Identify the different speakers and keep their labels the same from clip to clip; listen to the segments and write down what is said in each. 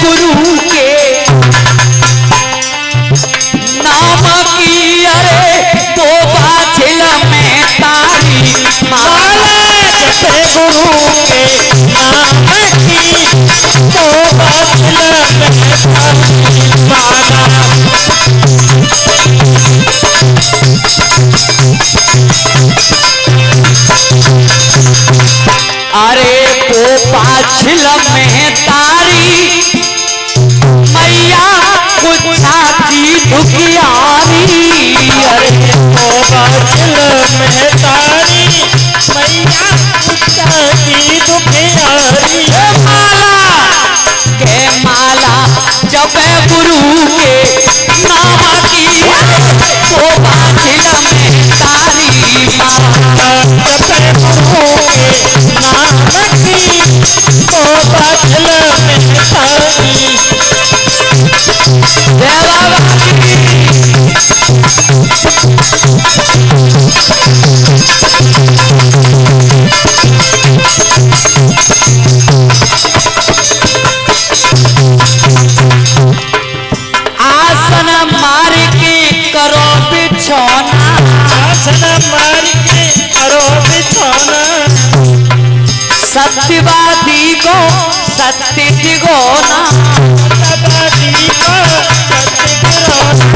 Speaker 1: गुरु के नाम की अरे तो बाछिल में तारी माला
Speaker 2: जपे गुरु के नाम की तो बाछिल में तारी माला।
Speaker 1: अरे तो बाछिल में तारी मैया कुछा की दुखियारी। अरे
Speaker 2: तो बाछिल में तारी मैया कुछा की दुखियारी।
Speaker 1: माला के माला जब गुरु के नाम की तो बाछिल में तारी माला
Speaker 2: जपे गुरु के नाम की तो बाछिल में तारी।
Speaker 1: जय बाबा आसन मार के करो बिछौना।
Speaker 2: आसन मार के करो बिछौना।
Speaker 1: सत्यवादी को सत्य दिगोना।
Speaker 2: सत्यवादी को सत्य दिगोना।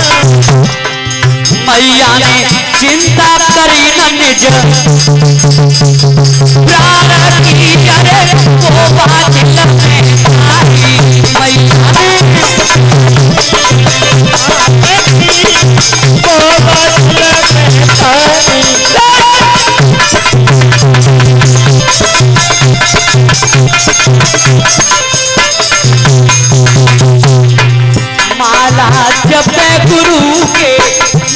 Speaker 1: मैया ने चिंता करी न निज प्राण की। अरे वो बाछिल में तारी मैया ने
Speaker 2: तो बाछिल में तारी।
Speaker 1: माला जपे गुरु के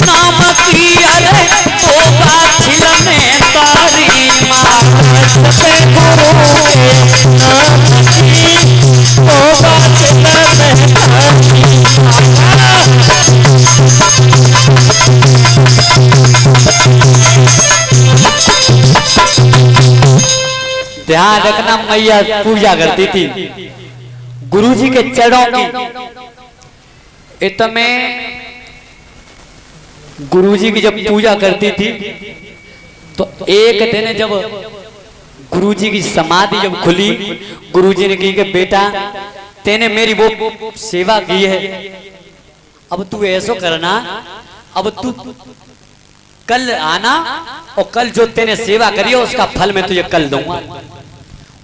Speaker 1: नाम की अरे तो बाछिल में तारी माला
Speaker 2: जपे गुरु के नाम की तो बाछिल में तारी।
Speaker 1: ध्यान रखना मैया पूजा करती थी गुरुजी के चरणों की। इतने गुरुजी की जब पूजा करती थी तो एक दिन जब गुरुजी की समाधि जब खुली, गुरुजी ने कही कि बेटा तेने मेरी वो सेवा की है, अब तू ऐसा करना, अब तू कल आना और कल जो तेने सेवा करी है उसका फल मैं तुझे कल दूंगा।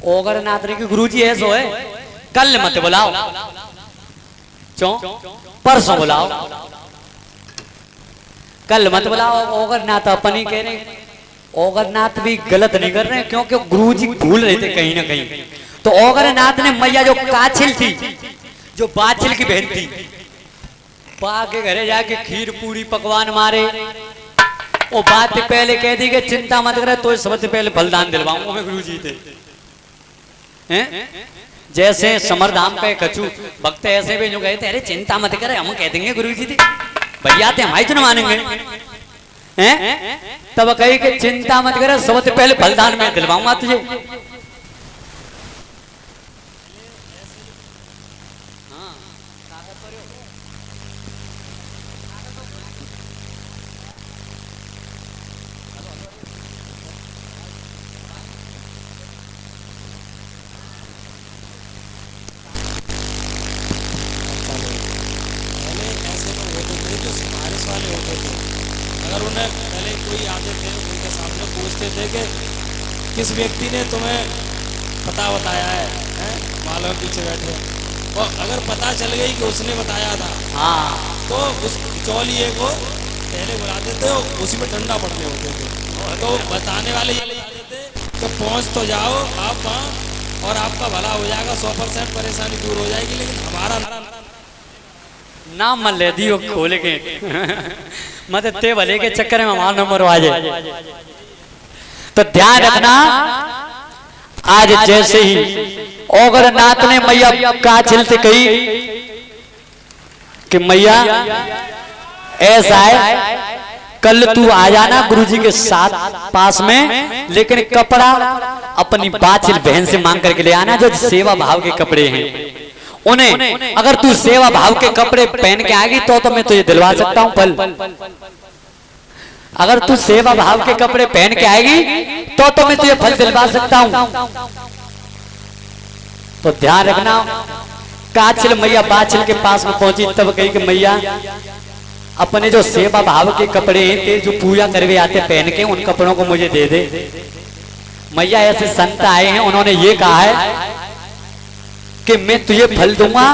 Speaker 1: ओगरनाथ ने कि गुरुजी ऐसा है, कल मत बुलाओ, परसों बुलाओ, कल मत बुलाओ। ओगरनाथ अपनी कह रहे, ओगरनाथ भी गलत नहीं कर रहे क्योंकि गुरुजी भूल रहे थे कहीं ना कहीं। तो ओगरनाथ ने मैया जो काछिल थी, जो बाछिल की बहन थी, पा के घरे जाके खीर पूरी पकवान मारे। वो बात पहले कह दी कि चिंता मत करे, तो सबसे पहले बलिदान दिलवाऊंगा मैं गुरुजी थे। हैं? जैसे समरधाम पे कछु भक्त ऐसे भी जो गए थे, अरे चिंता मत करे हम कह देंगे गुरुजी थे, भैया थे हमारी तो न मानेंगे। हैं? तब कही कि चिंता मत करे, सबसे पहले बलिदान में दिलवाऊंगा तुझे।
Speaker 3: अगर उन्हें पहले कोई आते थे उनके सामने पूछते थे कि किस व्यक्ति ने तुम्हें पता बताया है, मालूम पीछे बैठे, और अगर पता चल गई कि उसने बताया था तो उस चौलिए को पहले बुलाते थे और उसी में डंडा पड़ने होते थे। तो बताने वाले ये कहते थे कि पहुँच तो जाओ आप वहाँ और आपका भला हो जाएगा, 100% परेशानी दूर हो जाएगी, लेकिन हमारा
Speaker 1: नाम मत ले दियो खोले के मत ते भले के चक्कर में हमारा नंबर आ जाए। तो ध्यान रखना, आज जैसे ही ओगरनाथ ने मैया काछिल से कही कि मैया ऐसा है, कल तू आ जाना गुरुजी के साथ पास में, लेकिन कपड़ा अपनी बाछिल बहन से मांग करके ले आना, जो सेवा भाव के कपड़े हैं। उन्हें अगर तू सेवा भाव के कपड़े पहन के आएगी तो मैं तुझे दिलवा सकता हूं फल। अगर तू सेवा भाव के कपड़े पहन के आएगी तो मैं तुझे फल दिलवा सकता हूं। तो ध्यान रखना। काछिल मैया बाछिल के पास में पहुंची तब कही कि मैया अपने जो सेवा भाव के कपड़े हैं जो पूजा करवे आते पहन के उन कपड़ों को मुझे दे दे। मैया ऐसे संत आए हैं उन्होंने ये कहा है कि मैं तुझे फल दूंगा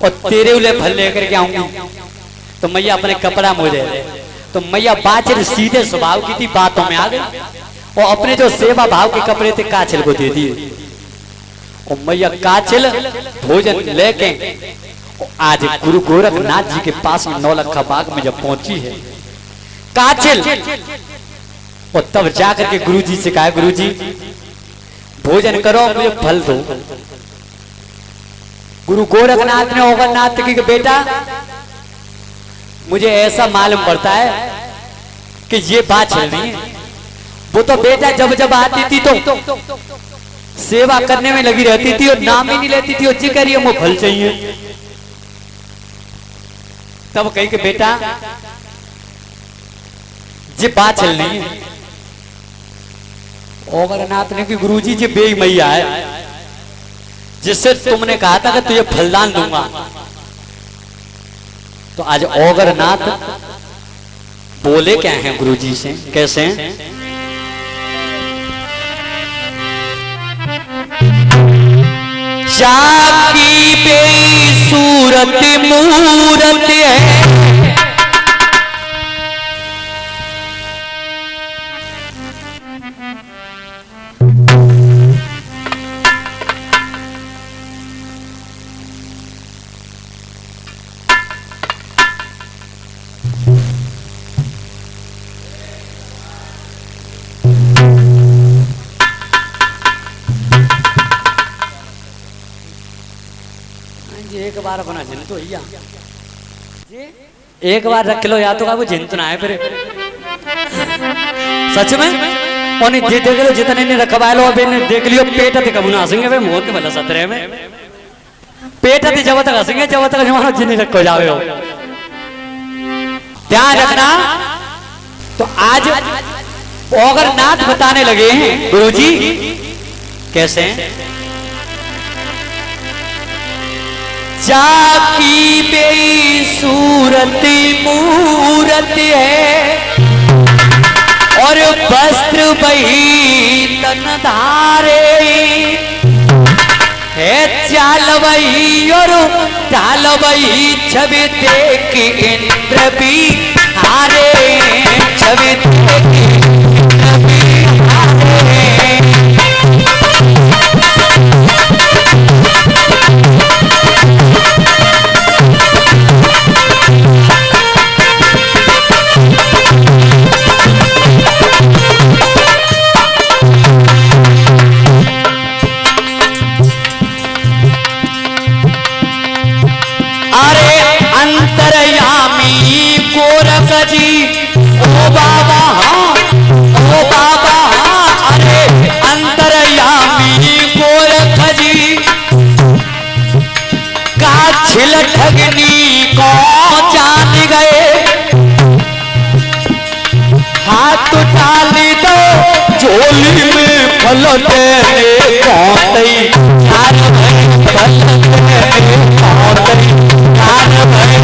Speaker 1: और तेरे लिए फल लेकर के आऊंगी। तो मैया अपने कपड़ा मुझे दे। तो मैया बाछिल सीधे स्वभाव की थी, बातों में आ गई और अपने जो सेवा भाव के कपड़े थे काछिल को दे दिए। और मैया काछिल भोजन लेके आज गुरु गोरखनाथ जी के पास में नौलखा बाग में जब पहुंची है काछिल, और तब जाकर के गुरु जी से कहा गुरु जी भोजन करो मुझे फल दो। गुरु गोरखनाथ ने ओगरनाथ की बेटा मुझे ऐसा मालूम पड़ता है कि ये बात चल रही है। वो तो बेटा जब जब आती थी तो सेवा करने में लगी रहती थी और नाम ही नहीं लेती थी और जी कह रही है मुझे फल चाहिए। तब कही कि बेटा ये बात चल रही है। ओगरनाथ ने कि गुरुजी जी बेई मैया है जिससे तुमने कहा था कि तुझे फलदान दूंगा। तो आज ओगरनाथ बोले क्या हैं गुरुजी से, कैसे हैं? जाकी बेसूरत मूरत है एक बार अपना जिन तो हिया एक बार रख लो या तो का वो जिन तो ना है फिर सच में उन्हें देख लो जितने ने रखवा लो अब इन्हें देख लियो पेट ते कबू ना हंसेंगे वे मोह के भला सतरे में पेट ते जब तक हंसेंगे जब तक हमारा जिन रखो जावे हो। ध्यान रखना। तो आज ओगरनाथ बताने लगे हैं गुरुजी कैसे जाकी बेसूरत मूरत है और वस्त्र बही तन धारे है चाल बही और चाल बही छवि देख इंद्र भी हारे छवि देख इंद्र भी हारे। ठगनी को जान गए हाथ डाली दो झोली में फल देने पहुंचई हार भरे फल देने पहुंचई हार भरे।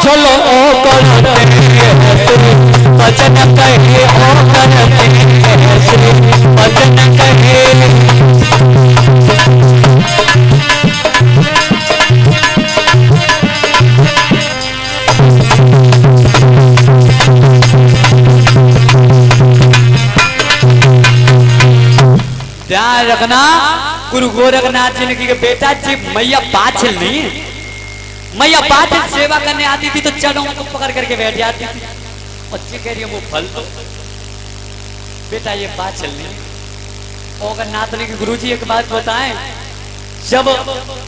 Speaker 1: चलो वचन कहे वचन कहे रखना, गुरु गोरखनाथ जी ने की बेटा जी मैया बाछिल नहीं है, मैया बाछिल सेवा करने आती थी तो चढ़ों को पकड़ करके बैठ जाती थी। बच्चे कह रही है वो फल दो, बेटा ये बाछिल नहीं है। ओगरनाथ ने गुरु जी एक बात बताएं, जब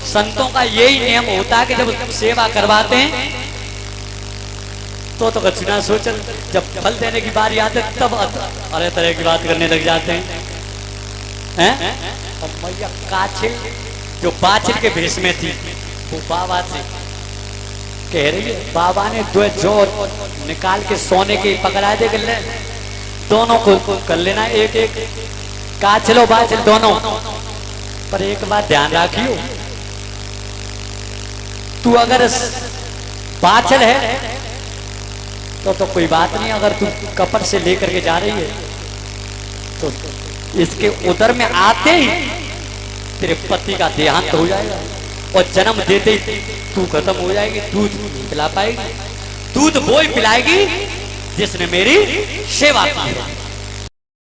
Speaker 1: संतों का यही नियम होता है कि जब सेवा करवाते हैं तो कचना सोचन, जब फल देने की बारी आते तब अरे तरह की बात करने लग जाते हैं। और मैया काछिल जो बाछिल के भेष में थी वो बाबा से कह रही है, बाबा ने दो जोर निकाल के सोने के पकड़ा दे ले, दोनों को कर लेना, एक एक काछिलो बाछिल दोनों। पर एक बात ध्यान रखियो, तू अगर बाछिल है तो कोई बात नहीं, अगर तू कपट से लेकर के जा रही है तो इसके उदर में आते ही तेरे पति का देहांत हो जाएगा और जन्म देते ही तू खत्म हो जाएगी। दूध पिला पाएगी, दूध वो ही पिलाएगी जिसने मेरी सेवा की है।